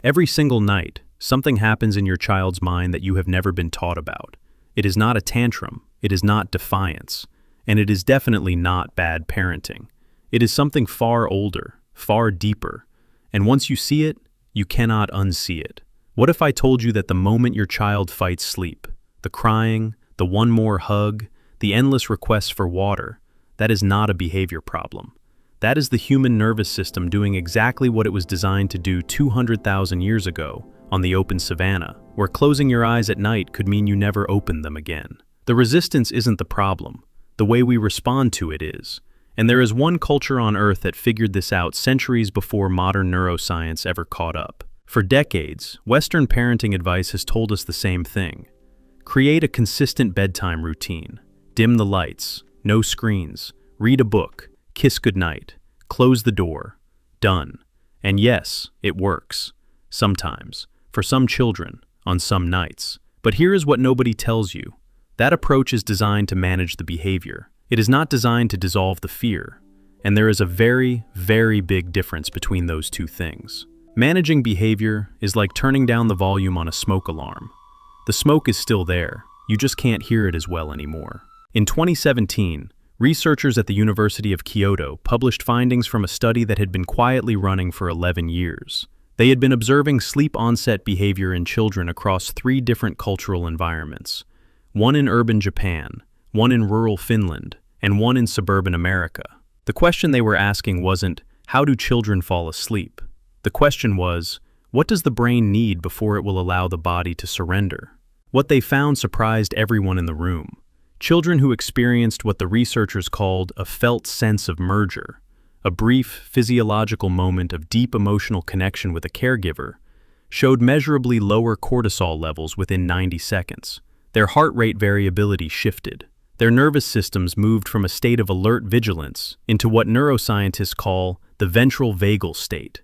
Every single night, something happens in your child's mind that you have never been taught about. It is not a tantrum, it is not defiance, and it is definitely not bad parenting. It is something far older, far deeper, and once you see it, you cannot unsee it. What if I told you that the moment your child fights sleep, the crying, the one more hug, the endless requests for water, that is not a behavior problem. That is the human nervous system doing exactly what it was designed to do 200,000 years ago on the open savanna, where closing your eyes at night could mean you never opened them again. The resistance isn't the problem. The way we respond to it is. And there is one culture on Earth that figured this out centuries before modern neuroscience ever caught up. For decades, Western parenting advice has told us the same thing. Create a consistent bedtime routine. Dim the lights. No screens. Read a book. Kiss goodnight. Close the door. Done. And yes, it works. Sometimes. For some children. On some nights. But here is what nobody tells you. That approach is designed to manage the behavior. It is not designed to dissolve the fear. And there is a very, very big difference between those two things. Managing behavior is like turning down the volume on a smoke alarm. The smoke is still there. You just can't hear it as well anymore. In 2017, researchers at the University of Kyoto published findings from a study that had been quietly running for 11 years. They had been observing sleep onset behavior in children across 3 different cultural environments. One in urban Japan, one in rural Finland, and one in suburban America. The question they were asking wasn't, how do children fall asleep? The question was, what does the brain need before it will allow the body to surrender? What they found surprised everyone in the room. Children who experienced what the researchers called a felt sense of merger, a brief physiological moment of deep emotional connection with a caregiver, showed measurably lower cortisol levels within 90 seconds. Their heart rate variability shifted. Their nervous systems moved from a state of alert vigilance into what neuroscientists call the ventral vagal state,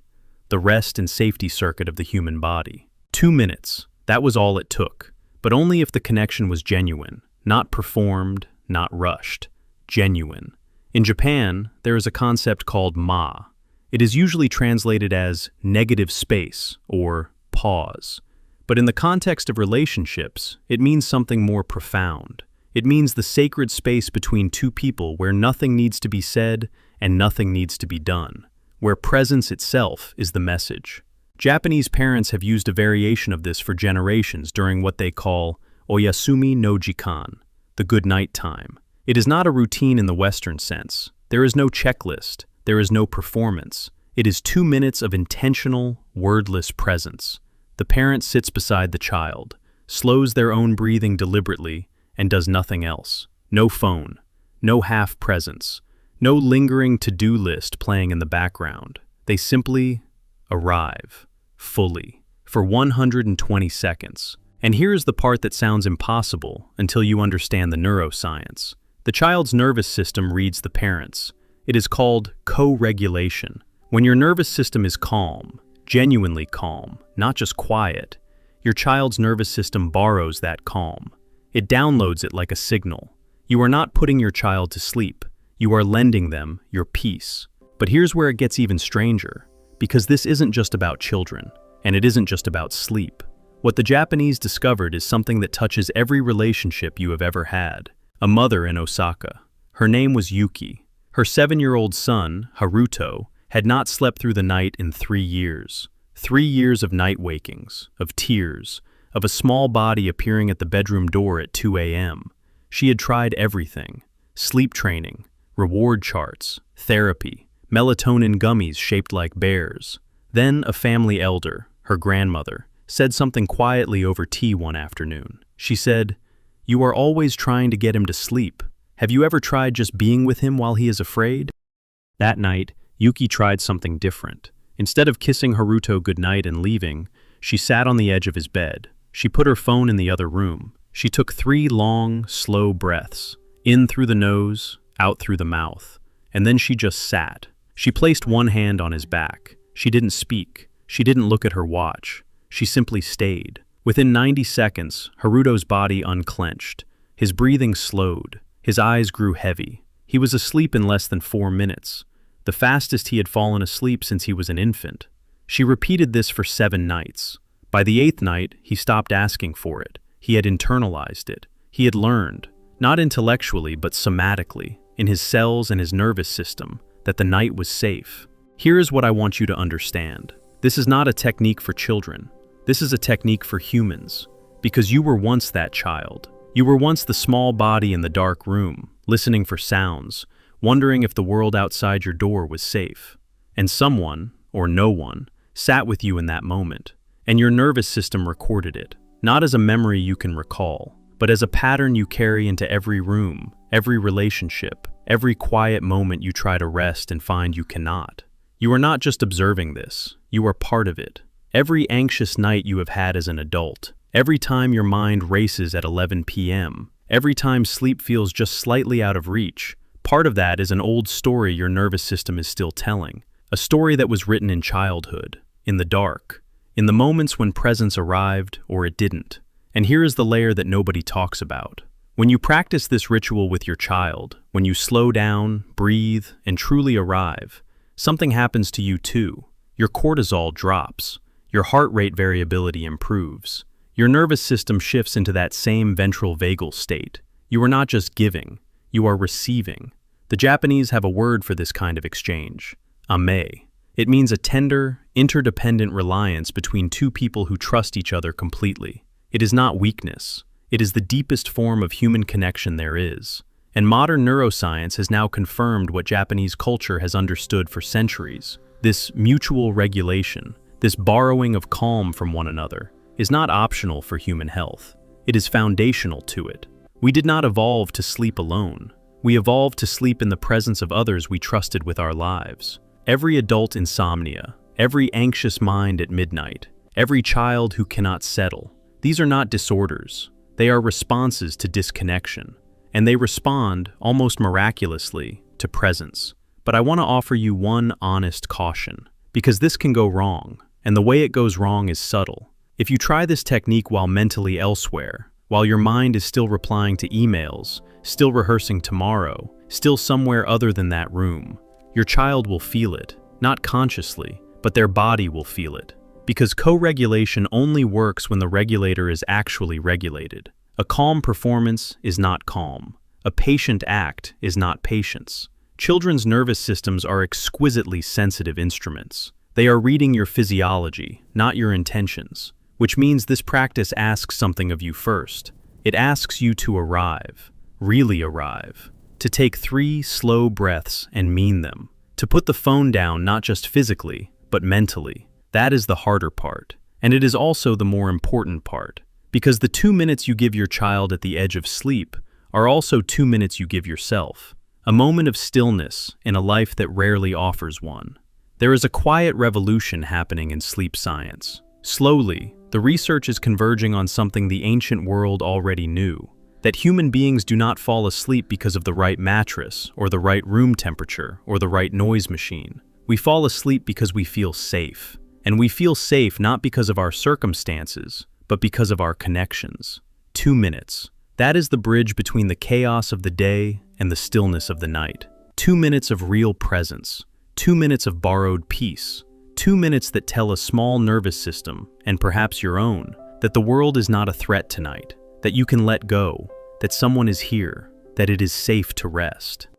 the rest and safety circuit of the human body. 2 minutes, that was all it took, but only if the connection was genuine, not performed, not rushed, genuine. In Japan, there is a concept called ma. It is usually translated as negative space or pause. But in the context of relationships, it means something more profound. It means the sacred space between two people where nothing needs to be said and nothing needs to be done, where presence itself is the message. Japanese parents have used a variation of this for generations during what they call oyasumi no jikan, the good night time. It is not a routine in the Western sense. There is no checklist. There is no performance. It is 2 minutes of intentional, wordless presence. The parent sits beside the child, slows their own breathing deliberately, and does nothing else. No phone, no half presence, no lingering to-do list playing in the background. They simply arrive, fully, for 120 seconds. And here's the part that sounds impossible until you understand the neuroscience. The child's nervous system reads the parent's. It is called co-regulation. When your nervous system is calm, genuinely calm, not just quiet, your child's nervous system borrows that calm. It downloads it like a signal. You are not putting your child to sleep. You are lending them your peace. But here's where it gets even stranger, because this isn't just about children, and it isn't just about sleep. What the Japanese discovered is something that touches every relationship you have ever had. A mother in Osaka. Her name was Yuki. Her 7-year-old son, Haruto, had not slept through the night in 3 years. 3 years of night wakings, of tears, of a small body appearing at the bedroom door at 2 a.m. She had tried everything. Sleep training, reward charts, therapy, melatonin gummies shaped like bears. Then a family elder, her grandmother, said something quietly over tea one afternoon. She said, "You are always trying to get him to sleep. Have you ever tried just being with him while he is afraid?" That night, Yuki tried something different. Instead of kissing Haruto goodnight and leaving, she sat on the edge of his bed. She put her phone in the other room. She took 3 long, slow breaths, in through the nose, out through the mouth, and then she just sat. She placed one hand on his back. She didn't speak. She didn't look at her watch. She simply stayed. Within 90 seconds, Haruto's body unclenched. His breathing slowed. His eyes grew heavy. He was asleep in less than 4 minutes, the fastest he had fallen asleep since he was an infant. She repeated this for 7 nights. By the 8th night, he stopped asking for it. He had internalized it. He had learned, not intellectually but somatically, in his cells and his nervous system, that the night was safe. Here is what I want you to understand. This is not a technique for children. This is a technique for humans. Because you were once that child. You were once the small body in the dark room, listening for sounds, wondering if the world outside your door was safe. And someone, or no one, sat with you in that moment. And your nervous system recorded it, not as a memory you can recall, but as a pattern you carry into every room, every relationship, every quiet moment you try to rest and find you cannot. You are not just observing this, you are part of it. Every anxious night you have had as an adult, every time your mind races at 11 p.m., every time sleep feels just slightly out of reach, part of that is an old story your nervous system is still telling. A story that was written in childhood, in the dark, in the moments when presence arrived or it didn't. And here is the layer that nobody talks about. When you practice this ritual with your child, when you slow down, breathe, and truly arrive, something happens to you too. Your cortisol drops. Your heart rate variability improves. Your nervous system shifts into that same ventral vagal state. You are not just giving, you are receiving. The Japanese have a word for this kind of exchange, ame. It means a tender, interdependent reliance between two people who trust each other completely. It is not weakness. It is the deepest form of human connection there is. And modern neuroscience has now confirmed what Japanese culture has understood for centuries. This mutual regulation, this borrowing of calm from one another, is not optional for human health. It is foundational to it. We did not evolve to sleep alone. We evolved to sleep in the presence of others we trusted with our lives. Every adult insomnia, every anxious mind at midnight, every child who cannot settle, these are not disorders. They are responses to disconnection. And they respond, almost miraculously, to presence. But I want to offer you one honest caution, because this can go wrong, and the way it goes wrong is subtle. If you try this technique while mentally elsewhere, while your mind is still replying to emails, still rehearsing tomorrow, still somewhere other than that room, your child will feel it, not consciously, but their body will feel it. Because co-regulation only works when the regulator is actually regulated. A calm performance is not calm. A patient act is not patience. Children's nervous systems are exquisitely sensitive instruments. They are reading your physiology, not your intentions. Which means this practice asks something of you first. It asks you to arrive, really arrive, to take 3 slow breaths and mean them, to put the phone down not just physically, but mentally. That is the harder part, and it is also the more important part, because the 2 minutes you give your child at the edge of sleep are also 2 minutes you give yourself, a moment of stillness in a life that rarely offers one. There is a quiet revolution happening in sleep science. Slowly, the research is converging on something the ancient world already knew, that human beings do not fall asleep because of the right mattress, or the right room temperature, or the right noise machine. We fall asleep because we feel safe. And we feel safe not because of our circumstances, but because of our connections. 2 minutes. That is the bridge between the chaos of the day and the stillness of the night. 2 minutes of real presence. 2 minutes of borrowed peace. 2 minutes that tell a small nervous system, and perhaps your own, that the world is not a threat tonight, that you can let go, that someone is here, that it is safe to rest.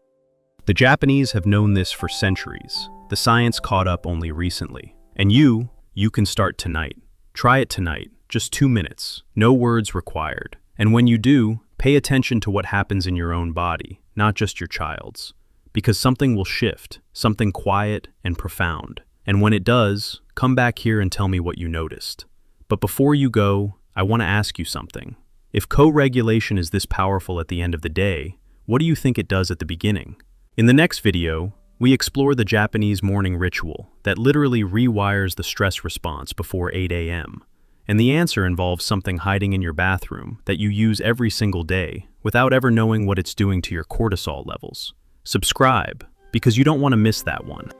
The Japanese have known this for centuries. The science caught up only recently. And you can start tonight. Try it tonight, just 2 minutes, no words required. And when you do, pay attention to what happens in your own body, not just your child's. Because something will shift, something quiet and profound. And when it does, come back here and tell me what you noticed. But before you go, I want to ask you something. If co-regulation is this powerful at the end of the day, what do you think it does at the beginning? In the next video, we explore the Japanese morning ritual that literally rewires the stress response before 8 a.m. And the answer involves something hiding in your bathroom that you use every single day without ever knowing what it's doing to your cortisol levels. Subscribe, because you don't want to miss that one.